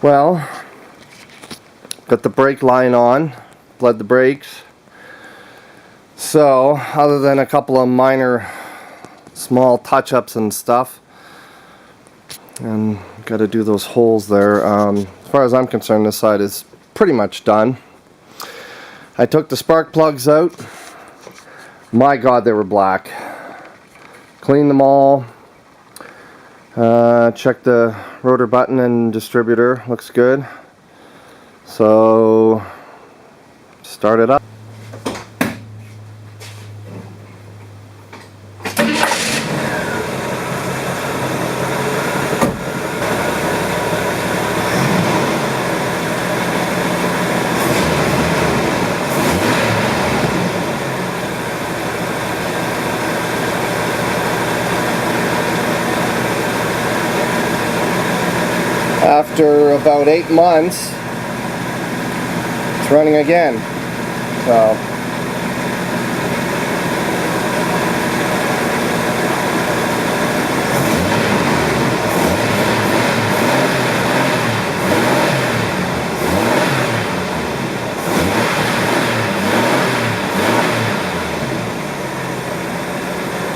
Well, got the brake line on, bled the brakes. So, other than a couple of minor small touch-ups and stuff, and got to do those holes there. As far as I'm concerned, this side is pretty much done. I took the spark plugs out. My God, they were black. Cleaned them all. Checked the rotor button and distributor. Looks good. So, start it up. After about 8 months, it's running again. So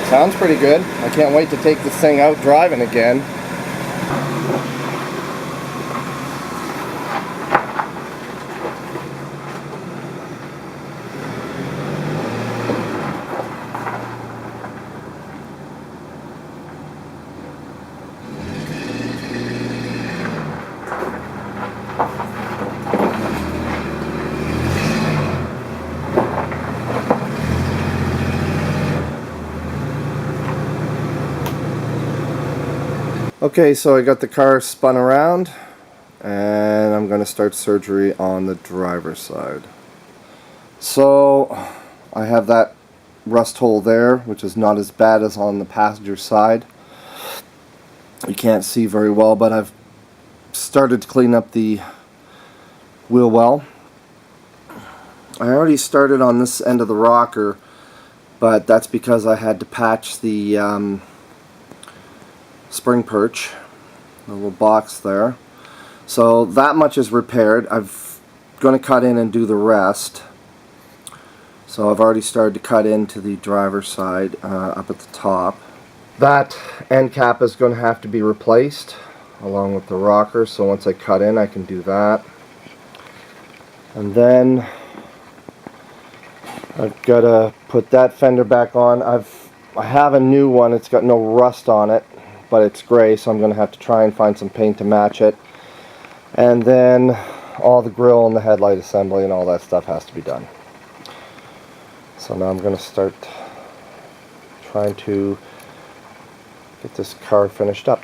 sounds pretty good. I can't wait to take this thing out driving again. Okay, so I got the car spun around and I'm going to start surgery on the driver's side. So I have that rust hole there, which is not as bad as on the passenger side. You can't see very well, but I've started to clean up the wheel well. I already started on this end of the rocker, but that's because I had to patch the spring perch, the little box there. So that much is repaired. I'm going to cut in and do the rest. So I've already started to cut into the driver's side up at the top. That end cap is going to have to be replaced along with the rocker, so once I cut in I can do that. And then I've got to put that fender back on. I have a new one. It's got no rust on it, but it's gray, so I'm going to have to try and find some paint to match it. And then all the grille and the headlight assembly and all that stuff has to be done. So now I'm going to start trying to get this car finished up.